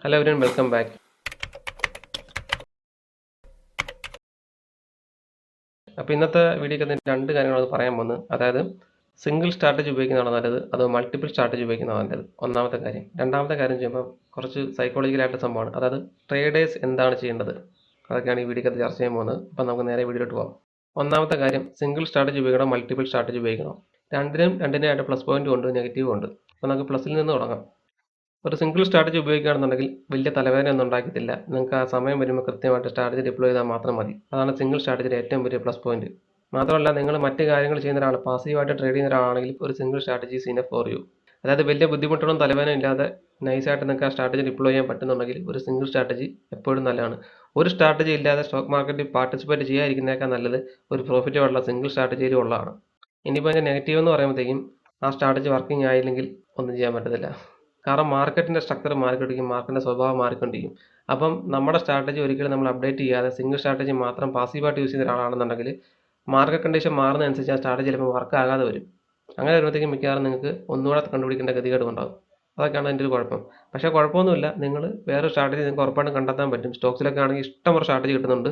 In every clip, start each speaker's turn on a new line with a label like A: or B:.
A: Hello everyone, welcome back. അപ്പോൾ ഇന്നത്തെ വീഡിയോക്ക് രണ്ട് കാര്യങ്ങളാണ് പറയാൻ പോകുന്നത്. അതായത് സിംഗിൾ സ്ട്രാറ്റജി ഉപയോഗിക്കുന്നതാണ് നല്ലത്, അതോ മൾട്ടിപ്പിൾ സ്ട്രാറ്റജി ഉപയോഗിക്കുന്നതാണ് നല്ലത്, ഒന്നാമത്തെ കാര്യം. രണ്ടാമത്തെ കാര്യം ചെയ്യുമ്പോൾ കുറച്ച് സൈക്കോളജിക്കലായിട്ട് സംഭവമാണ്. അതായത് ട്രേഡേഴ്സ് എന്താണ് ചെയ്യേണ്ടത്, അതൊക്കെയാണ് ഈ വീഡിയോക്കകത്ത് ചർച്ച ചെയ്യാൻ പോകുന്നത്. അപ്പോൾ നമുക്ക് നേരെ വീഡിയോയിലോട്ട് പോകാം. ഒന്നാമത്തെ കാര്യം, സിംഗിൾ സ്ട്രാറ്റജി ഉപയോഗിക്കണം, മൾട്ടിപ്പിൾ സ്ട്രാറ്റജി ഉപയോഗിക്കണം. രണ്ടിനായിട്ട് പ്ലസ് പോയിന്റും ഉണ്ട്, നെഗറ്റീവും ഉണ്ട്. അപ്പോൾ നമുക്ക് പ്ലസിൽ നിന്ന് തുടങ്ങാം. ഒരു സിംഗിൾ സ്ട്രാറ്റജി ഉപയോഗിക്കുകയാണെന്നുണ്ടെങ്കിൽ വലിയ തലവേദന ഒന്നും ഉണ്ടാക്കത്തില്ല. നിങ്ങൾക്ക് ആ സമയം വരുമ്പോൾ കൃത്യമായിട്ട് സ്ട്രാറ്റജി ഡിപ്ലോയ് ചെയ്താൽ മാത്രം മതി. അതാണ് സിംഗിൾ സ്ട്രാറ്റജിയുടെ ഏറ്റവും വലിയ പ്ലസ് പോയിന്റ്. മാത്രമല്ല, നിങ്ങൾ മറ്റ് കാര്യങ്ങൾ ചെയ്യുന്ന ഒരാൾ, പാസീവായിട്ട് ട്രേഡ് ചെയ്യുന്ന ഒരാളാണെങ്കിൽ ഒരു single strategy is enough for you. അതായത് വലിയ ബുദ്ധിമുട്ടൊന്നും തലവേദന ഇല്ലാതെ നൈസായിട്ട് നിങ്ങൾക്ക് ആ സ്ട്രാറ്റജി ഡിപ്ലോയ് ചെയ്യാൻ പറ്റുന്നുണ്ടെങ്കിൽ ഒരു സിംഗിൾ സ്ട്രാറ്റജി എപ്പോഴും നല്ലതാണ്. ഒരു സ്ട്രാറ്റജി ഇല്ലാതെ സ്റ്റോക്ക് മാർക്കറ്റിൽ പാർട്ടിസിപ്പേറ്റ് ചെയ്യാതിരിക്കുന്നതിനേക്കാൾ നല്ലത് ഒരു പ്രോഫിറ്റബിളുള്ള സിംഗിൾ സ്ട്രാറ്റജിയിലും ഉള്ളതാണ്. ഇനിയിപ്പോൾ അതിൻ്റെ നെഗറ്റീവ് എന്ന് പറയുമ്പോഴത്തേക്കും ആ സ്ട്രാറ്റജി വർക്കിംഗ് ആയില്ലെങ്കിൽ ഒന്നും ചെയ്യാൻ പറ്റത്തില്ല. കാരണം മാർക്കറ്റിൻ്റെ സ്ട്രക്ചർ മാറിക്കൊണ്ടിരിക്കും, മാർക്കറ്റിൻ്റെ സ്വഭാവം മാറിക്കൊണ്ടിരിക്കും. അപ്പം നമ്മുടെ സ്ട്രാറ്റജി ഒരിക്കലും നമ്മൾ അപ്ഡേറ്റ് ചെയ്യാതെ സിംഗിൾ സ്ട്രാറ്റജി മാത്രം പാസീവായിട്ട് യൂസ് ചെയ്യുന്ന ഒരാളാണെന്നുണ്ടെങ്കിൽ മാർക്കറ്റ് കണ്ടീഷൻ മാറുന്നതനുസരിച്ച് ആ സ്ട്രാറ്റജി ചിലപ്പോൾ വർക്ക് ആകാതെ വരും. അങ്ങനെ വരുമ്പോഴത്തേക്കും മിക്കവാറും നിങ്ങൾക്ക് ഒന്നുകൂടെ കണ്ടുപിടിക്കേണ്ട ഗതികേട് ഉണ്ടാകും. അതൊക്കെയാണ് അതിൻ്റെ ഒരു കുഴപ്പം. പക്ഷേ കുഴപ്പമൊന്നുമില്ല, നിങ്ങൾ വേറെ സ്ട്രാറ്റജി നിങ്ങൾക്ക് ഉറപ്പായിട്ടും കണ്ടെത്താൻ പറ്റും. സ്റ്റോക്സിലൊക്കെ ആണെങ്കിൽ ഇഷ്ടംപോലെ സ്ട്രാറ്റജി കിട്ടുന്നുണ്ട്.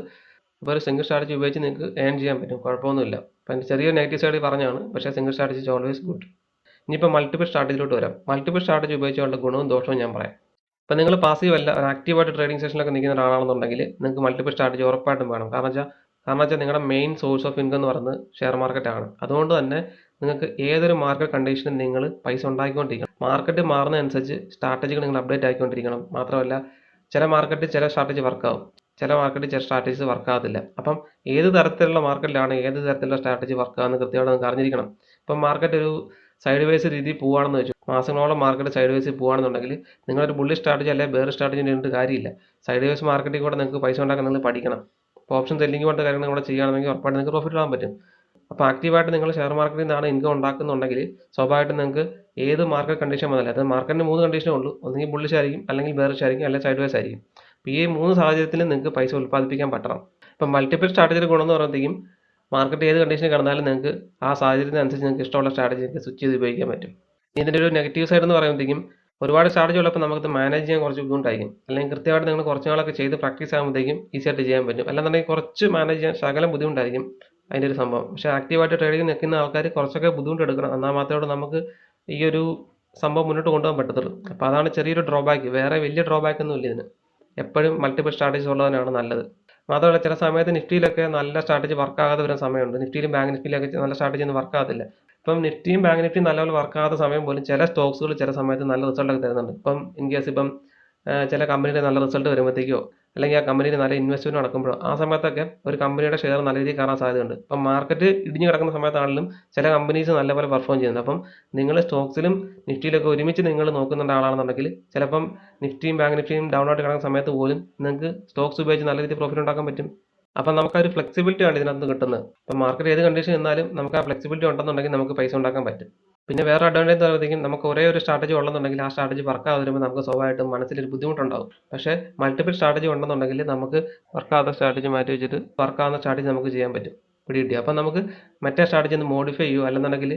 A: അപ്പോൾ ഒരു സിംഗിൾ സ്ട്രാറ്റജി ഉപയോഗിച്ച് നിങ്ങൾക്ക് ഏൺ ചെയ്യാൻ പറ്റും, കുഴപ്പമൊന്നുമില്ല. അപ്പം അതിൻ്റെ ചെറിയൊരു നെഗറ്റീവ് സൈഡ് പറഞ്ഞാണ്, പക്ഷേ single strategy is always good. ഇനിയിപ്പോൾ മൾട്ടിപ്പിൾ സ്ട്രാറ്റജിയിലോട്ട് വരാം. മൾട്ടിപ്പിൾ സ്ട്രാറ്റജി ഉപയോഗിച്ചുള്ള ഗുണവും ദോഷവും ഞാൻ പറയാം. ഇപ്പം നിങ്ങൾ പാസീവ് അല്ല, ഒരു ആക്റ്റീവായിട്ട് ട്രേഡിംഗ് സെഷനിലൊക്കെ നിൽക്കുന്ന ഒരാളാണെന്നുണ്ടെങ്കിൽ നിങ്ങൾക്ക് മൾട്ടിപ്പിൾ സ്ട്രാറ്റജി ഉറപ്പായിട്ടും വേണം. കാരണം വെച്ചാൽ നിങ്ങളുടെ മെയിൻ സോഴ്സ് ഓഫ് ഇൻകം എന്ന് പറയുന്നത് ഷെയർ മാർക്കറ്റാണ്. അതുകൊണ്ട് തന്നെ നിങ്ങൾക്ക് ഏതൊരു മാർക്കറ്റ് കണ്ടീഷനും നിങ്ങൾ പൈസ ഉണ്ടാക്കിക്കൊണ്ടിരിക്കണം. മാർക്കറ്റ് മാറുന്നതനുസരിച്ച് സ്ട്രാറ്റജികൾ നിങ്ങൾ അപ്ഡേറ്റ് ആയിക്കൊണ്ടിരിക്കണം. മാത്രമല്ല, ചില മാർക്കറ്റിൽ ചില സ്ട്രാറ്റജി വർക്കാവും, ചില മാർക്കറ്റിൽ ചില സ്ട്രാറ്റജീസ് വർക്കാകത്തില്ല. അപ്പം ഏത് തരത്തിലുള്ള മാർക്കറ്റിലാണ് ഏത് തരത്തിലുള്ള സ്ട്രാറ്റജി വർക്കാകുന്നത് കൃത്യമായിട്ട് നിങ്ങൾക്ക് അറിഞ്ഞിരിക്കണം. ഇപ്പം മാർക്കറ്റ് ഒരു സൈഡ് വേസ് രീതിയിൽ പോവുകയാണെന്ന് വെച്ചു, മാസങ്ങളോളം മാർക്കറ്റ് സൈഡ് വേസിൽ പോവുകയാണെന്നുണ്ടെങ്കിൽ നിങ്ങളൊരു ബുള്ളി സ്ട്രാറ്റജി അല്ലെങ്കിൽ ബെയർ സ്ട്രാറ്റജി ഇട്ട് കാര്യമില്ല. സൈഡ് വേസ് മാർക്കറ്റിൽ കൂടെ നിങ്ങൾക്ക് പൈസ ഉണ്ടാക്കാൻ നിങ്ങൾ പഠിക്കണം. അപ്പോൾ ഓപ്ഷൻ സെല്ലിംഗ് പോലത്തെ കാര്യങ്ങൾ കൂടെ ചെയ്യുകയാണെങ്കിൽ ഉറപ്പായിട്ട് നിങ്ങൾക്ക് പ്രോഫിറ്റ് ആകാൻ പറ്റും. അപ്പോൾ ആക്റ്റീവായിട്ട് നിങ്ങൾ ഷെയർ മാർക്കറ്റിൽ നിന്നാണ് ഇൻകം ഉണ്ടാക്കുന്നുണ്ടെങ്കിൽ സ്വാഭാവികമായിട്ടും നിങ്ങൾക്ക് ഏത് മാർക്കറ്റ് കണ്ടീഷൻ വന്നാലും, അത് മാർക്കറ്റിന് 3 കണ്ടീഷനേ ഉള്ളൂ. ഒന്നെങ്കിൽ ബുള്ളിഷ് ആയിരിക്കും, അല്ലെങ്കിൽ ബെയറിഷ് ആയിരിക്കും, അല്ലെങ്കിൽ സൈഡ് വേസ് ആയിരിക്കും. അപ്പോൾ ഈ 3 സാഹചര്യത്തിലും നിങ്ങൾക്ക് പൈസ ഉൽപ്പാദിപ്പിക്കാൻ പറ്റണം. ഇപ്പം മൾട്ടിപ്പിൾ സ്ട്രാറ്റജിയുടെ ഗുണം എന്ന് പറയുമ്പോഴത്തേക്കും മാർക്കറ്റ് ഏത് കണ്ടീഷനിൽ കിടന്നാലും നിങ്ങൾക്ക് ആ സാഹചര്യത്തിനനുസരിച്ച് നിങ്ങൾക്ക് ഇഷ്ടമുള്ള സ്ട്രാറ്റജി നിങ്ങൾക്ക് സ്വിച്ച് ചെയ്ത് ഉപയോഗിക്കാൻ പറ്റും. ഇതിൻ്റെ ഒരു നെഗറ്റീവ് സൈഡ് എന്ന് പറയുമ്പോഴത്തേക്കും ഒരുപാട് സ്ട്രാറ്റജി ഉള്ളപ്പോൾ നമുക്ക് മാനേജ് ചെയ്യാൻ കുറച്ച് ബുദ്ധിമുട്ടായിരിക്കും. അല്ലെങ്കിൽ കൃത്യമായിട്ട് നിങ്ങൾ കുറച്ച് നാളൊക്കെ ചെയ്ത് പ്രാക്ടീസ് ആകുമ്പോഴത്തേക്കും ഈസി ആയിട്ട് ചെയ്യാൻ പറ്റും. അല്ലാന്നുണ്ടെങ്കിൽ കുറച്ച് മാനേജ് ചെയ്യാൻ ശകലം ബുദ്ധിമുട്ടായിരിക്കും അതിൻ്റെ ഒരു സംഭവം. പക്ഷേ ആക്റ്റീവായിട്ട് ട്രേഡിംഗ് നിൽക്കുന്ന ആൾക്കാർ കുറച്ചൊക്കെ ബുദ്ധിമുട്ടെടുക്കണം, എന്നാൽ മാത്രമേ നമുക്ക് ഈ ഒരു സംഭവം മുന്നോട്ട് കൊണ്ടുപോകാൻ പറ്റത്തുള്ളൂ. അപ്പോൾ അതാണ് ചെറിയൊരു ഡ്രോബാക്ക്. വേറെ വലിയ ഡ്രോബാക്ക് ഒന്നും ഇല്ല ഇതിന്. എപ്പോഴും മൾട്ടിപ്പിൾ സ്ട്രാറ്റജീസ് ഉള്ളതിനാണ് നല്ലത്. മാത്രമല്ല, ചില സമയത്ത് നിഫ്റ്റിയിലൊക്കെ നല്ല സ്ട്രാറ്റജി വർക്കാകാതെ വരുന്ന സമയമുണ്ട്. നിഫ്റ്റിയിലും ബാങ്ക് നിഫ്റ്റിയിലൊക്കെ നല്ല സ്ട്രാറ്റജി ഒന്നും വർക്കാകത്തില്ല. ഇപ്പം നിഫ്റ്റിയും ബാങ്ക് നിഫ്റ്റിയും നല്ലപോലെ വർക്കാകാത്ത സമയം പോലും ചില സ്റ്റോക്സുകൾ ചില സമയത്ത് നല്ല റിസൾട്ടൊക്കെ തരുന്നുണ്ട്. ഇപ്പം ഇൻ കേസ് ഇപ്പം ചില കമ്പനിയുടെ നല്ല റിസൾട്ട് വരുമ്പോഴത്തേക്കോ അല്ലെങ്കിൽ ആ കമ്പനിയിൽ നല്ല ഇൻവെസ്റ്റ്മെൻറ്റ് നടക്കുമ്പോഴോ ആ സമയത്തൊക്കെ ഒരു കമ്പനിയുടെ ഷെയർ നല്ല രീതിയിൽ കാണാൻ സാധ്യതയുണ്ട്. ഇപ്പം മാർക്കറ്റ് ഇടിഞ്ഞു കിടക്കുന്ന സമയത്താണെങ്കിലും ചില കമ്പനീസ് നല്ലപോലെ പെർഫോം ചെയ്യുന്നുണ്ട്. അപ്പം നിങ്ങൾ സ്റ്റോക്സിലും നിഫ്റ്റിയിലൊക്കെ ഒരുമിച്ച് നിങ്ങൾ നോക്കുന്ന ആളാണെന്നുണ്ടെങ്കിൽ ചിലപ്പം നിഫ്റ്റിയും ബാങ്ക് നിഫ്റ്റിയും ഡൗൺ ആയിട്ട് കിടക്കുന്ന സമയത്ത് പോലും നിങ്ങൾക്ക് സ്റ്റോക്സ് ഉപയോഗിച്ച് നല്ല രീതിയിൽ പ്രോഫിറ്റ് ഉണ്ടാക്കാൻ പറ്റും. അപ്പം നമുക്ക് ആ ഒരു ഫ്ലെക്സിബിലിറ്റി ആണ് ഇതിനകത്ത് കിട്ടുന്നത്. ഇപ്പം മാർക്കറ്റ് ഏത് കണ്ടീഷൻ എന്നാലും നമുക്ക് ആ ഫ്ലെക്സിബിലിറ്റി ഉണ്ടെന്നുണ്ടെങ്കിൽ നമുക്ക് പൈസ ഉണ്ടാക്കാൻ പറ്റും. പിന്നെ വേറെ അഡ്വാൻറ്റേജ് പറയുമ്പോഴത്തേക്കും നമുക്ക് ഒരേ ഒരു സ്ട്രാറ്റജി ഉണ്ടെന്നുണ്ടെങ്കിൽ ആ സ്ട്രാറ്റജി വർക്കാതെ വരുമ്പോൾ നമുക്ക് സ്വാഭാവികമായിട്ടും മനസ്സിലൊരു ബുദ്ധിമുട്ടുണ്ടാകും. പക്ഷേ മൾട്ടിപ്പിൾ സ്ട്രാറ്റജി ഉണ്ടെന്നുണ്ടെങ്കിൽ നമുക്ക് വർക്കാവുന്ന സ്ട്രാറ്റജി മാറ്റി വെച്ചിട്ട് വർക്കാവുന്ന സ്ട്രാറ്റജി നമുക്ക് ചെയ്യാൻ പറ്റും, പിടികിട്ടി. അപ്പം നമുക്ക് മറ്റേ സ്ട്രാറ്റജി ഒന്ന് മോഡിഫൈ ചെയ്യുമോ അല്ലെന്നുണ്ടെങ്കിൽ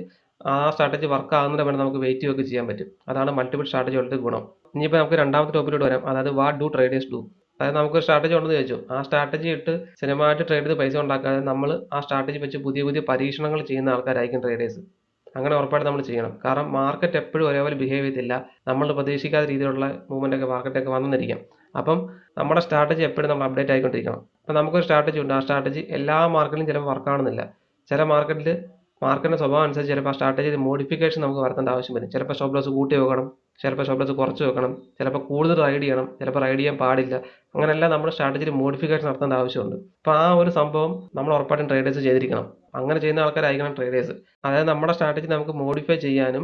A: ആ സ്ട്രാറ്റജി വർക്ക് ആകുന്നതിന് വേണ്ടി നമുക്ക് വെയിറ്റ് ചെയ്യുകയൊക്കെ ചെയ്യാൻ പറ്റും. അതാണ് മൾട്ടിപ്പിൾ സ്ട്രാറ്റജികളുടെ ഗുണം. ഇനിയിപ്പോൾ നമുക്ക് രണ്ടാമത്തെ ടോപ്പിലോട്ട് വരാം. അതായത് വാട്ട് ഡു ട്രേഡേഴ്സ് ഡു. അതായത് നമുക്കൊരു സ്ട്രാറ്റജി ഉണ്ടെന്ന് ചോദിച്ചു, ആ സ്ട്രാറ്റജി ഇട്ട് സ്ഥിരമായിട്ട് ട്രേഡ് ചെയ്ത് പൈസ ഉണ്ടാക്കാതെ നമ്മൾ ആ സ്ട്രാറ്റജി വെച്ച് പുതിയ പുതിയ പരീക്ഷണങ്ങൾ ചെയ്യുന്ന ആൾക്കാരായിരിക്കും ട്രേഡേഴ്സ്. അങ്ങനെ ഉറപ്പായിട്ട് നമ്മൾ ചെയ്യണം. കാരണം മാർക്കറ്റ് എപ്പോഴും ഒരേപോലെ ബിഹേവ് ചെയ്തില്ല. നമ്മൾ പ്രതീക്ഷിക്കാത്ത രീതിയിലുള്ള മൂവ്മെൻ്റൊക്കെ മാർക്കറ്റൊക്കെ വന്നിരിക്കാം. അപ്പം നമ്മുടെ സ്ട്രാറ്റജി എപ്പോഴും നമ്മൾ അപ്ഡേറ്റ് ആയിക്കൊണ്ടിരിക്കണം. അപ്പം നമുക്കൊരു സ്ട്രാറ്റജി ഉണ്ട്, ആ സ്ട്രാറ്റജി എല്ലാ മാർക്കറ്റിലും ചിലപ്പോൾ വർക്കാവണമെന്നില്ല. ചില മാർക്കറ്റിൽ മാർക്കറ്റിൻ്റെ സ്വഭാവം അനുസരിച്ച് ചിലപ്പോൾ ആ സ്ട്രാറ്റജിയിൽ മോഡിഫിക്കേഷൻ നമുക്ക് വരുത്തേണ്ട ആവശ്യം വരും. ചിലപ്പോൾ സ്റ്റോപ്പ് ലോസ് കൂട്ടി വെക്കണം, ചിലപ്പോൾ സ്റ്റോപ്പ് ലോസ് കുറച്ച് വെക്കണം, ചിലപ്പോൾ കൂടുതൽ റൈഡ് ചെയ്യണം, ചിലപ്പോൾ റൈഡ് ചെയ്യാൻ പാടില്ല. അങ്ങനെയെല്ലാം നമ്മുടെ സ്ട്രാറ്റജിയിൽ മോഡിഫിക്കേഷൻ നടത്തേണ്ട ആവശ്യമുണ്ട്. അപ്പോൾ ആ ഒരു സംഭവം നമ്മൾ ഉറപ്പായിട്ടും ട്രേഡേഴ്സ് ചെയ്തിരിക്കണം. അങ്ങനെ ചെയ്യുന്ന ആൾക്കാരായിരിക്കണം ട്രേഡേഴ്സ്. അതായത് നമ്മുടെ സ്ട്രാറ്റജി നമുക്ക് മോഡിഫൈ ചെയ്യാനും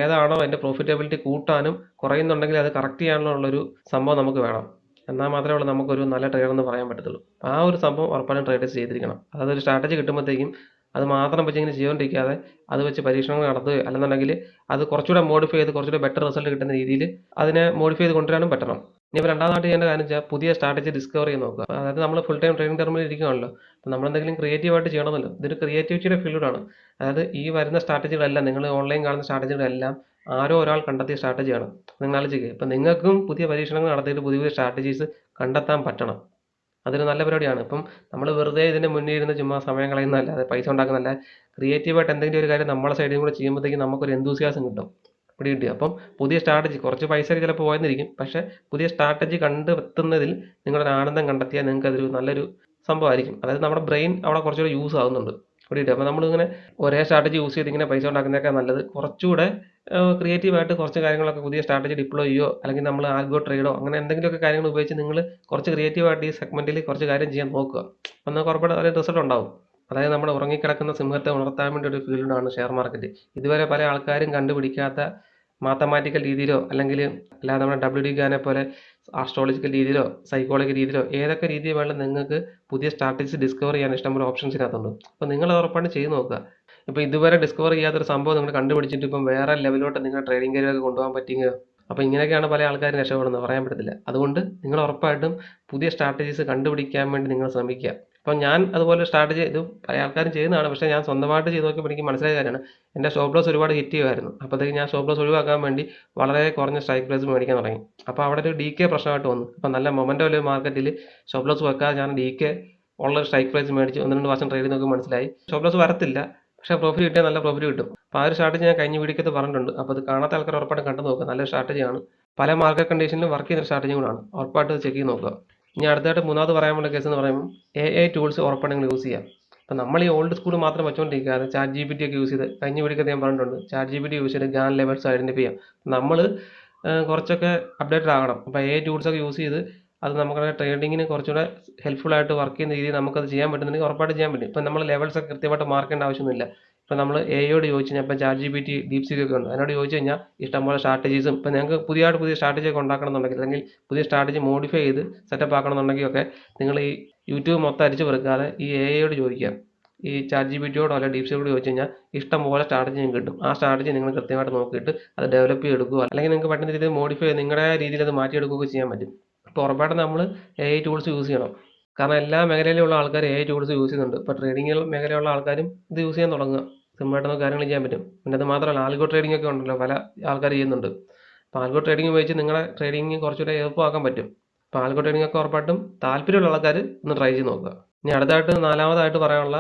A: ഏതാണോ അതിൻ്റെ പ്രോഫിറ്റബിലിറ്റി കൂട്ടാനും കുറയുന്നുണ്ടെങ്കിൽ അത് കറക്റ്റ് ചെയ്യാനുള്ളൊരു സംഭവം നമുക്ക് വേണം. എന്നാൽ മാത്രമേ ഉള്ളൂ നമുക്കൊരു നല്ല ട്രേഡർ എന്ന് പറയാൻ പറ്റത്തുള്ളൂ. ആ ഒരു സംഭവം ഉറപ്പായിട്ടും ട്രേഡേഴ്സ് ചെയ്തിരിക്കണം. അതായത് ഒരു സ്ട്രാറ്റജി കിട്ടുമ്പോഴത്തേക്കും അത് മാത്രം വെച്ച് ഇങ്ങനെ ചെയ്തുകൊണ്ടിരിക്കാതെ അത് വെച്ച് പരീക്ഷണങ്ങൾ നടത്തുകയോ അല്ലെന്നുണ്ടെങ്കിൽ അത് കുറച്ചുകൂടെ മോഡിഫൈ ചെയ്ത് കുറച്ചുകൂടെ ബെറ്റർ റിസൾട്ട് കിട്ടുന്ന രീതിയിൽ അതിനെ മോഡിഫൈ ചെയ്ത് കൊണ്ടുവരാനും പറ്റണം. ഇനിയിപ്പോൾ രണ്ടാമതായിട്ട് ചെയ്യേണ്ട കാര്യം വെച്ചാൽ പുതിയ സ്ട്രാറ്റജി ഡിസ്കവർ ചെയ്ത് നോക്കുക. അതായത് നമ്മൾ ഫുൾ ടൈം ട്രെയിനിങ് ടർമിൽ ഇരിക്കുകയാണല്ലോ, അപ്പോൾ നമ്മളെന്തെങ്കിലും ക്രിയേറ്റീവായിട്ട് ചെയ്യണമല്ലോ. ഇതൊരു ക്രിയേറ്റിവിറ്റിയുടെ ഫീൽഡാണ്. അതായത് ഈ വരുന്ന സ്ട്രാറ്റജികളെല്ലാം, നിങ്ങൾ ഓൺലൈൻ കാണുന്ന സ്ട്രാറ്റജികളെല്ലാം ആരോ ഒരാൾ കണ്ടെത്തിയ സ്ട്രാറ്റജിയാണ്. നിങ്ങൾ ആലോചിക്കുക. ഇപ്പം നിങ്ങൾക്കും പുതിയ പരീക്ഷണങ്ങൾ നടത്തിയിട്ട് പുതിയ പുതിയ സ്ട്രാറ്റജീസ് കണ്ടെത്താൻ പറ്റണം. അതൊരു നല്ല പരിപാടിയാണ്. ഇപ്പം നമ്മൾ വെറുതെ ഇതിൻ്റെ മുന്നിൽ ഇരുന്ന് ചുമ്മാ സമയം കളയുന്നതല്ലാതെ പൈസ ഉണ്ടാക്കുന്നതല്ല, ക്രിയേറ്റീവായിട്ട് എന്തെങ്കിലും ഒരു കാര്യം നമ്മളെ സൈഡിൽ കൂടെ ചെയ്യുമ്പോഴത്തേക്കും നമുക്കൊരു എന്തൂസിയാസം കിട്ടും. പിടി. അപ്പം പുതിയ സ്ട്രാറ്റജി കുറച്ച് പൈസ ചിലപ്പോൾ പോയെന്നിരിക്കും, പക്ഷേ പുതിയ സ്ട്രാറ്റജി കണ്ടെത്തുന്നതിൽ നിങ്ങളൊരു ആനന്ദം കണ്ടെത്തിയാൽ നിങ്ങൾക്ക് അതൊരു നല്ലൊരു സംഭവമായിരിക്കും. അതായത് നമ്മുടെ ബ്രെയിൻ അവിടെ കുറച്ചുകൂടെ യൂസ് ആകുന്നുണ്ട്. പിടികിട്ടി. അപ്പോൾ നമ്മളിങ്ങനെ ഒരേ സ്ട്രാറ്റജി യൂസ് ചെയ്ത് ഇങ്ങനെ പൈസ ഉണ്ടാക്കുന്നതൊക്കെ നല്ലത്. കുറച്ചുകൂടെ ക്രിയേറ്റീവായിട്ട് കുറച്ച് കാര്യങ്ങളൊക്കെ പുതിയ സ്ട്രാറ്റജി ഡിപ്ലോയ് ചെയ്യുകയോ അല്ലെങ്കിൽ നമ്മൾ ആൽഗോ ട്രേഡോ അങ്ങനെ എന്തെങ്കിലുമൊക്കെ കാര്യങ്ങൾ ഉപയോഗിച്ച് നിങ്ങൾ കുറച്ച് ക്രിയേറ്റീവായിട്ട് ഈ സെഗ്മെൻറ്റിൽ കുറച്ച് കാര്യം ചെയ്യാൻ നോക്കുക. അപ്പോൾ നിങ്ങൾക്ക് ഉറപ്പായിട്ടും അതിന് റിസൾട്ട് ഉണ്ടാവും. അതായത് നമ്മൾ ഉറങ്ങിക്കിടക്കുന്ന സിംഹത്തെ ഉണർത്താൻ വേണ്ടി ഒരു ഫീൽഡാണ് ഷെയർ മാർക്കറ്റ്. ഇതുവരെ പല ആൾക്കാരും കണ്ടുപിടിക്കാത്ത മാത്തമാറ്റിക്കൽ രീതിയിലോ അല്ലെങ്കിൽ അല്ലാതെ നമ്മുടെ WD ഖാനെ പോലെ ആസ്ട്രോളജിക്കൽ രീതിയിലോ സൈക്കോളജി രീതിയിലോ ഏതൊക്കെ രീതിയിൽ വേണം നിങ്ങൾക്ക് പുതിയ സ്ട്രാറ്റജീസ് ഡിസ്കവർ ചെയ്യാൻ ഇഷ്ടംപോലെ ഓപ്ഷൻസ് ഇതിനകത്തുണ്ട്. അപ്പോൾ നിങ്ങൾ ഉറപ്പായിട്ട് ചെയ്ത് നോക്കുക. ഇപ്പോൾ ഇതുവരെ ഡിസ്കവർ ചെയ്യാത്തൊരു സംഭവം നിങ്ങൾ കണ്ടുപിടിച്ചിട്ട് ഇപ്പം വേറെ ലെവലിലോട്ട് നിങ്ങൾ ട്രേഡിംഗ് കരിയറൊക്കെ കൊണ്ടുപോകാൻ പറ്റിയെങ്കിൽ അപ്പോൾ ഇങ്ങനെയൊക്കെയാണ് പല ആൾക്കാരും രക്ഷപ്പെടുന്നത്, പറയാൻ പറ്റത്തില്ല. അതുകൊണ്ട് നിങ്ങൾ ഉറപ്പായിട്ടും പുതിയ സ്ട്രാറ്റജീസ് കണ്ടുപിടിക്കാൻ വേണ്ടി നിങ്ങൾ ശ്രമിക്കുക. അപ്പം ഞാൻ അതുപോലെ സ്ട്രാറ്റജി ഇത് പല ആൾക്കാരും ചെയ്യുന്നതാണ്, പക്ഷേ ഞാൻ സ്വന്തമായിട്ട് ചെയ്ത് നോക്കിയപ്പോൾ എനിക്ക് മനസ്സിലായ കാര്യമാണ് എൻ്റെ സ്റ്റോപ്പ് ലോസ് ഒരുപാട് ഹിറ്റ് ചെയ്യുമായിരുന്നു. അപ്പോഴത്തേക്ക് ഞാൻ സ്റ്റോപ്പ് ലോസ് ഒഴിവാക്കാൻ വേണ്ടി വളരെ കുറഞ്ഞ സ്ട്രൈക്ക് പ്രൈസ് മേടിക്കാൻ തുടങ്ങി. അപ്പോൾ അവിടെ ഒരു DK പ്രശ്നമായിട്ട് വന്നു. അപ്പം നല്ല മൊമെൻ്റോ ഉള്ള മാർക്കറ്റിൽ സ്റ്റോപ്പ് ലോസ് വെക്കാതെ ഞാൻ DK ഉള്ള സ്ട്രൈക്ക് പ്രൈസ് മേടിച്ച് 1-2 വർഷം ട്രേഡ് നോക്കി മനസ്സിലായി സ്റ്റോപ്പ് ലോസ് വരത്തില്ല, പക്ഷേ പ്രോഫിറ്റ് കിട്ടിയാൽ നല്ല പ്രോഫിറ്റ് കിട്ടും. അപ്പോൾ ആ ഒരു സ്ട്രാറ്റജി ഞാൻ കഴിഞ്ഞ വീഡിയോക്കകത്ത് പറഞ്ഞിട്ടുണ്ട്. അപ്പോൾ അത് കാണാത്ത ആൾക്കാർ ഉറപ്പായിട്ടും കണ്ടു നോക്കുക. നല്ല സ്ട്രാറ്റജിയാണ്, പല മാർക്കറ്റ് കണ്ടീഷനിലും വർക്ക് ചെയ്യുന്ന സ്ട്രാറ്റജി കൂടാണ്. ഉറപ്പായിട്ട് ചെക്ക് ചെയ്ത് നോക്കുക. ഇനി അടുത്തായിട്ട് മൂന്നാമത് പറയാനുള്ള കേസ് എന്ന് പറയുമ്പോൾ AI ടൂൾസ് ഉറപ്പായിട്ട് നിങ്ങൾ യൂസ് ചെയ്യാം. അപ്പം നമ്മൾ ഈ ഓൾഡ് സ്കൂൾ മാത്രം വെച്ചുകൊണ്ടിരിക്കാതെ ChatGPT ഒക്കെ യൂസ് ചെയ്ത് കഴിഞ്ഞ വീഡിയോക്കകത്ത് ഞാൻ പറഞ്ഞിട്ടുണ്ട്, ChatGPT യൂസ് ചെയ്ത് ഗാൻ ലെവൽസ് ഐഡൻറ്റിഫൈ ചെയ്യാം. നമ്മൾ കുറച്ചൊക്കെ അപ്ഡേറ്റഡ് ആകണം. അപ്പോൾ AI ടൂൾസൊക്കെ യൂസ് ചെയ്ത് അത് നമ്മുടെ ട്രേഡിങ്ങിന് കുറച്ചുകൂടെ ഹെൽപ്ഫുൾ ആയിട്ട് വർക്ക് ചെയ്യുന്ന രീതിയിൽ നമുക്കത് ചെയ്യാൻ പറ്റുന്നുണ്ടെങ്കിൽ ഉറപ്പായിട്ട് ചെയ്യാൻ പറ്റും. ഇപ്പം നമ്മൾ ലെവൽസൊക്കെ കൃത്യമായിട്ട് മാർക്ക് ചെയ്യേണ്ട ആവശ്യമൊന്നുമില്ല. ഇപ്പോൾ നമ്മൾ AIയോട് ചോദിച്ചു കഴിഞ്ഞാൽ ഇപ്പം ChatGPT DeepSeek ഒക്കെ ഉണ്ട്, അതിനോട് ചോദിച്ചു കഴിഞ്ഞാൽ ഇഷ്ടംപോലെ സ്ട്രാറ്റജീസും ഇപ്പം ഞങ്ങൾക്ക് പുതിയ സ്ട്രാറ്റജി ഒക്കെ ഉണ്ടാക്കണമെന്നുണ്ടെങ്കിൽ അല്ലെങ്കിൽ പുതിയ സ്ട്രാറ്റജി മോഡിഫൈ ചെയ്ത് സെറ്റപ്പ് ആക്കണമെന്നുണ്ടെങ്കിൽ ഒക്കെ നിങ്ങൾ ഈ യൂട്യൂബ് മൊത്തം അടിച്ച് വെറുക്കാതെ ഈ AIയോട് ചോദിക്കുക. ഈ ChatGPTയോടോ അല്ലെങ്കിൽ DeepSeekയോട് ചോദിച്ചു കഴിഞ്ഞാൽ ഇഷ്ടംപോലെ സ്ട്രാറ്റജി നിങ്ങൾക്ക് കിട്ടും. ആ സ്ട്രാറ്റജി നിങ്ങൾ കൃത്യമായിട്ട് നോക്കിയിട്ട് അത് ഡെവലപ്പ് ചെയ്തെടുക്കുക, അല്ലെങ്കിൽ നിങ്ങൾക്ക് പറ്റുന്ന രീതിയിൽ മോഡിഫൈ ചെയ്ത് നിങ്ങളുടെ രീതിയിൽ അത് മാറ്റിയെടുക്കുകയൊക്കെ ചെയ്യാൻ പറ്റും. അപ്പോൾ ഉറപ്പായിട്ടും നമ്മൾ AI ടൂൾസ് യൂസ് ചെയ്യണം. കാരണം എല്ലാ മേഖലയിലുള്ള ആൾക്കാർ AI ടൂൾസ് യൂസ് ചെയ്യുന്നുണ്ട്. ഇപ്പോൾ ട്രേഡിംഗ് മേഖലയുള്ള ആൾക്കാരും ഇത് യൂസ് ചെയ്യാൻ തുടങ്ങുക. സിമ്പിളായിട്ട് നമുക്ക് കാര്യങ്ങൾ ചെയ്യാൻ പറ്റും. പിന്നെ അത് മാത്രമല്ല ആൽഗോ ട്രേഡിംഗ് ഒക്കെ ഉണ്ടല്ലോ, പല ആൾക്കാർ ചെയ്യുന്നുണ്ട്. അപ്പോൾ ആൽഗോ ട്രേഡിംഗ് ഉപയോഗിച്ച് നിങ്ങളുടെ ട്രേഡിംഗ് കുറച്ചുകൂടെ എളുപ്പമാക്കാൻ പറ്റും. അപ്പോൾ ആൽഗോ ട്രേഡിംഗ് ഒക്കെ ഉറപ്പായിട്ടും താല്പര്യമുള്ള ആൾക്കാർ ഒന്ന് ട്രൈ ചെയ്ത് നോക്കുക. ഇനി അടുത്തായിട്ട് നാലാമതായിട്ട് പറയാനുള്ള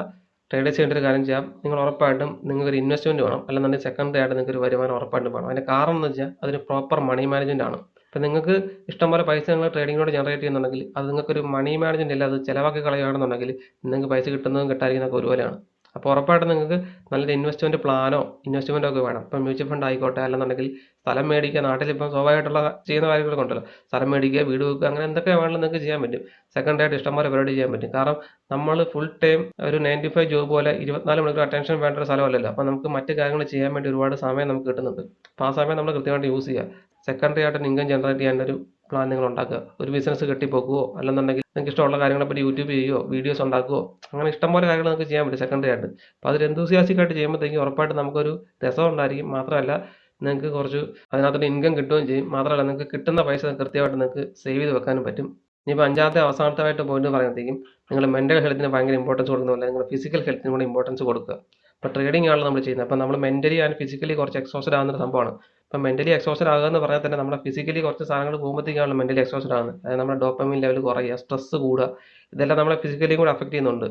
A: ട്രേഡേഴ്സ് ചെയ്യേണ്ട ഒരു കാര്യം ചെയ്യാം. നിങ്ങൾ ഉറപ്പായിട്ടും നിങ്ങൾക്കൊരു ഇൻവെസ്റ്റ്മെൻറ്റ് വേണം, അല്ലെന്നുണ്ടെങ്കിൽ സെക്കൻഡറി ആയിട്ട് നിങ്ങൾക്ക് ഒരു വരുമാനം ഉറപ്പായിട്ടും വേണം. അതിൻ്റെ കാരണം എന്ന് വെച്ചാൽ അതൊരു പ്രോപ്പർ മണി മാനേജ്മെൻറ്റ് ആണ്. ഇപ്പം നിങ്ങൾക്ക് ഇഷ്ടംപോലെ പൈസ നിങ്ങൾ ട്രേഡിങ്ങിലൂടെ ജനറേറ്റ് ചെയ്യുന്നുണ്ടെങ്കിൽ അത് നിങ്ങൾക്കൊരു മണി മാനേജ്മെൻറ്റ് ഇല്ല, അത് ചിലവാക്കി കളയുകയാണെന്നുണ്ടെങ്കിൽ നിങ്ങൾക്ക് പൈസ കിട്ടുന്നതും കിട്ടാതിരിക്കുന്നതൊക്കെ ഒരുപോലെയാണ്. അപ്പോൾ ഉറപ്പായിട്ടും നിങ്ങൾക്ക് നല്ലൊരു ഇൻവെസ്റ്റ്മെൻറ്റ് പ്ലാനോ ഇൻവെസ്റ്റ്മെൻറ്റോ ഒക്കെ വേണം. ഇപ്പം മ്യൂച്വൽ ഫണ്ട് ആയിക്കോട്ടെ, അല്ലെന്നുണ്ടെങ്കിൽ സ്ഥലം മേടിക്കുക. നാട്ടിലിപ്പം സ്വാഭാവികമായിട്ടുള്ള ചെയ്യുന്ന കാര്യങ്ങളൊക്കെ ഉണ്ടല്ലോ, സ്ഥലം മേടിക്കുക, വീട് വെക്കുക, അങ്ങനെ എന്തൊക്കെ വേണമെങ്കിലും നിങ്ങൾക്ക് ചെയ്യാൻ പറ്റും. സെക്കൻഡ് ആയിട്ട് ഇഷ്ടംപോലെ പരിപാടി ചെയ്യാൻ പറ്റും. കാരണം നമ്മൾ ഫുൾ ടൈം ഒരു 9 to 5 ജോബ് പോലെ 24 മണിക്കൂർ അറ്റൻഷൻ വേണ്ട ഒരു സ്ഥലമല്ലല്ലോ. അപ്പോൾ നമുക്ക് മറ്റ് കാര്യങ്ങൾ ചെയ്യാൻ വേണ്ടി ഒരുപാട് സമയം നമുക്ക് കിട്ടുന്നുണ്ട്. അപ്പോൾ ആ സമയം നമ്മൾ കൃത്യമായിട്ട് യൂസ് ചെയ്യുക. സെക്കൻഡറി ആയിട്ട് ഇൻകം ജനറേറ്റ് ചെയ്യാൻ ഒരു പ്ലാൻ നിങ്ങൾ ഉണ്ടാക്കുക. ഒരു ബിസിനസ് കെട്ടിപ്പോക്കുവോ, അല്ലെന്നുണ്ടെങ്കിൽ നിങ്ങൾക്ക് ഇഷ്ടമുള്ള കാര്യങ്ങളെപ്പറ്റി യൂട്യൂബ് ചെയ്യുകയോ വീഡിയോസ് ഉണ്ടാക്കുകയോ, അങ്ങനെ ഇഷ്ടംപോലെ കാര്യങ്ങൾ നിങ്ങൾക്ക് ചെയ്യാൻ പറ്റും സെക്കൻഡറി ആയിട്ട്. അപ്പോൾ അതൊരു എന്തൂസിയാസ്റ്റിക് ആയിട്ട് ചെയ്യുമ്പോഴത്തേക്കും ഉറപ്പായിട്ട് നമുക്കൊരു രസം ഉണ്ടായിരിക്കും. മാത്രമല്ല നിങ്ങൾക്ക് കുറച്ച് അതിനകത്തൊരു ഇൻകം കിട്ടുകയും ചെയ്യും. മാത്രമല്ല നിങ്ങൾക്ക് കിട്ടുന്ന പൈസ കൃത്യമായിട്ട് നിങ്ങൾക്ക് സേവ് ചെയ്ത് വെക്കാനും പറ്റും. ഇനിയിപ്പോൾ അഞ്ചാമത്തെ അവസാനത്തായിട്ട് പോയിന്റ് പറയുമ്പോഴത്തേക്കും നിങ്ങൾ മെൻ്റൽ ഹെൽത്തിന് ഭയങ്കര ഇമ്പോർട്ടൻസ് കൊടുക്കുന്ന പോലെ നിങ്ങൾ ഫിസിക്കൽ ഹെൽത്തിന് കൂടെ ഇമ്പോർട്ടൻസ് കൊടുക്കുക. ഇപ്പോൾ ട്രേഡിംഗ് ആണല്ലോ നമ്മൾ ചെയ്യുന്നത്. അപ്പോൾ നമ്മൾ മെൻ്റലി ആൻഡ് ഫിസിക്കലി കുറച്ച് എക്സോസ്റ്റഡ് ആകുന്ന സംഭവമാണ്. ഇപ്പം മെൻ്റലി എക്സോസ്റ്റഡ് ആകുക എന്ന് പറഞ്ഞാൽ തന്നെ നമ്മുടെ ഫിസിക്കലി കുറച്ച് സാധനങ്ങൾ പോകുമ്പോഴത്തേക്കാണല്ലോ മെൻ്റലി എക്സോസ്റ്റഡ് ആകുന്നത്. അതായത് നമ്മുടെ ഡോപ്പമിൻ ലെവൽ കുറയുക, സ്ട്രെസ് കൂടുക, ഇതെല്ലാം നമ്മളെ ഫിസിക്കലിയും കൂടെ അഫക്റ്റ് ചെയ്യുന്നുണ്ട്.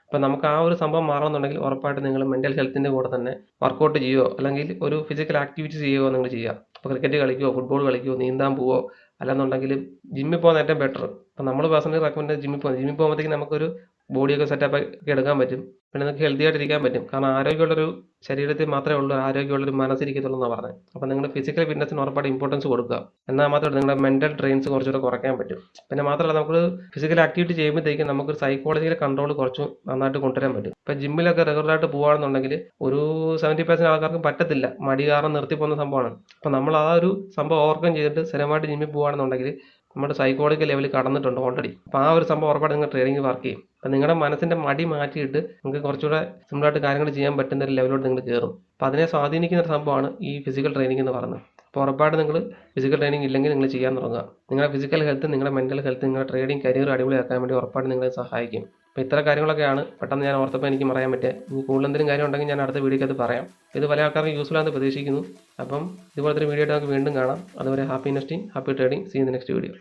A: അപ്പോൾ നമുക്ക് ആ ഒരു സംഭവം മാറണമെന്നുണ്ടെങ്കിൽ ഉറപ്പായിട്ട് നിങ്ങൾ മെൻ്റൽ ഹെൽത്തിൻ്റെ കൂടെ തന്നെ വർക്കൗട്ട് ചെയ്യുകയോ അല്ലെങ്കിൽ ഒരു ഫിസിക്കൽ ആക്ടിവിറ്റീസ് ചെയ്യുകയോ നിങ്ങൾ ചെയ്യുക. അപ്പോൾ ക്രിക്കറ്റ് കളിക്കുകയോ ഫുട്ബോൾ കളിക്കുകയോ നീന്താൻ പോവോ, അല്ലെന്നുണ്ടെങ്കിൽ ജിമ്മിൽ പോകുന്ന ഏറ്റവും ബെറ്റർ. അപ്പോൾ നമ്മൾ പേഴ്സണലി റെക്കമെൻഡ് ജിമ്മിൽ പോകുമ്പോഴത്തേക്കും നമുക്കൊരു ബോഡിയൊക്കെ സെറ്റപ്പ് ആക്കി എടുക്കാൻ പറ്റും. പിന്നെ നിങ്ങൾക്ക് ഹെൽത്തി ആയിട്ട് ഇരിക്കാൻ പറ്റും. കാരണം ആരോഗ്യമുള്ളൊരു ശരീരത്തിൽ മാത്രമേ ഉള്ളൂ ആരോഗ്യമുള്ളൊരു മനസ്സിരിക്കത്തുള്ളൂ എന്നാണ് പറഞ്ഞത്. അപ്പോൾ നിങ്ങൾ ഫിസിക്കൽ ഫിറ്റ്നസിന് ഉറപ്പായിട്ട് ഇമ്പോർട്ടൻസ് കൊടുക്കുക. എന്നാൽ മാത്രമേ നിങ്ങളുടെ മെൻ്റൽ ട്രെയിൻസ് കുറച്ചുകൂടെ കുറയ്ക്കാൻ പറ്റും. പിന്നെ മാത്രമല്ല നമുക്ക് ഫിസിക്കൽ ആക്ടിവിറ്റി ചെയ്യുമ്പോഴത്തേക്കും നമുക്കൊരു സൈക്കോളജിക്കൽ കൺട്രോൾ കുറച്ച് നന്നായിട്ട് കൊണ്ടുവരാൻ പറ്റും. ഇപ്പോൾ ജിമ്മിലൊക്കെ റെഗുലറായിട്ട് പോകുകയാണെന്നുണ്ടെങ്കിൽ ഒരു 70% ആൾക്കാർക്കും പറ്റത്തില്ല, മടി കാരണം നിർത്തി പോകുന്ന സംഭവമാണ്. അപ്പോൾ നമ്മൾ ആ ഒരു സംഭവം ഓവർകം ചെയ്തിട്ട് സ്ഥിരമായിട്ട് ജിമ്മിൽ പോകുകയാണെന്നുണ്ടെങ്കിൽ നമ്മുടെ സൈക്കോളജിക്കൽ ലെവലിൽ കടന്നിട്ടുണ്ട് ഓൾറെഡി. അപ്പോൾ ആ ഒരു സംഭവം ഉറപ്പായിട്ട് നിങ്ങൾ ട്രെയിനിങ് വർക്ക് ചെയ്യും. അപ്പോൾ നിങ്ങളുടെ മനസ്സിൻ്റെ മടി മാറ്റിയിട്ട് നിങ്ങൾക്ക് കുറച്ചുകൂടെ സിമ്പിളായിട്ട് കാര്യങ്ങൾ ചെയ്യാൻ പറ്റുന്ന ഒരു ലെവലിലോട്ട് നിങ്ങൾ കയറും. അപ്പോൾ അതിനെ സ്വാധീനിക്കുന്ന ഒരു സംഭവമാണ് ഈ ഫിസിക്കൽ ട്രെയിനിങ് എന്ന് പറയുന്നത്. അപ്പോൾ ഉറപ്പായിട്ട് നിങ്ങൾ ഫിസിക്കൽ ട്രെയിനിങ് ഇല്ലെങ്കിൽ നിങ്ങൾ ചെയ്യാൻ തുടങ്ങുക. നിങ്ങളുടെ ഫിസിക്കൽ ഹെൽത്ത്, നിങ്ങളുടെ മെൻ്റൽ ഹെൽത്ത്, നിങ്ങളുടെ ട്രേഡിംഗ് കരിയർ അടിപൊളിയാക്കാൻ വേണ്ടി ഉറപ്പായിട്ട് നിങ്ങളെ സഹായിക്കും. അപ്പോൾ ഇത്ര കാര്യങ്ങളൊക്കെയാണ് പെട്ടെന്ന് ഞാൻ ഓർത്തപ്പോൾ എനിക്ക് പറയാൻ പറ്റുക. ഇനി കൂടുതൽ എന്തെങ്കിലും കാര്യം ഉണ്ടെങ്കിൽ ഞാൻ അടുത്ത വീഡിയോയ്ക്ക് അത് പറയാം. ഇത് പല ആൾക്കാർക്ക് യൂസ്ഫുൾ ആണെന്ന് പ്രതീക്ഷിക്കുന്നു. അപ്പം ഇതുപോലത്തെ ഒരു വീഡിയോ ആയിട്ട് നമുക്ക് വീണ്ടും കാണാം. അതുവരെ happy investing, happy trading. See in the next video.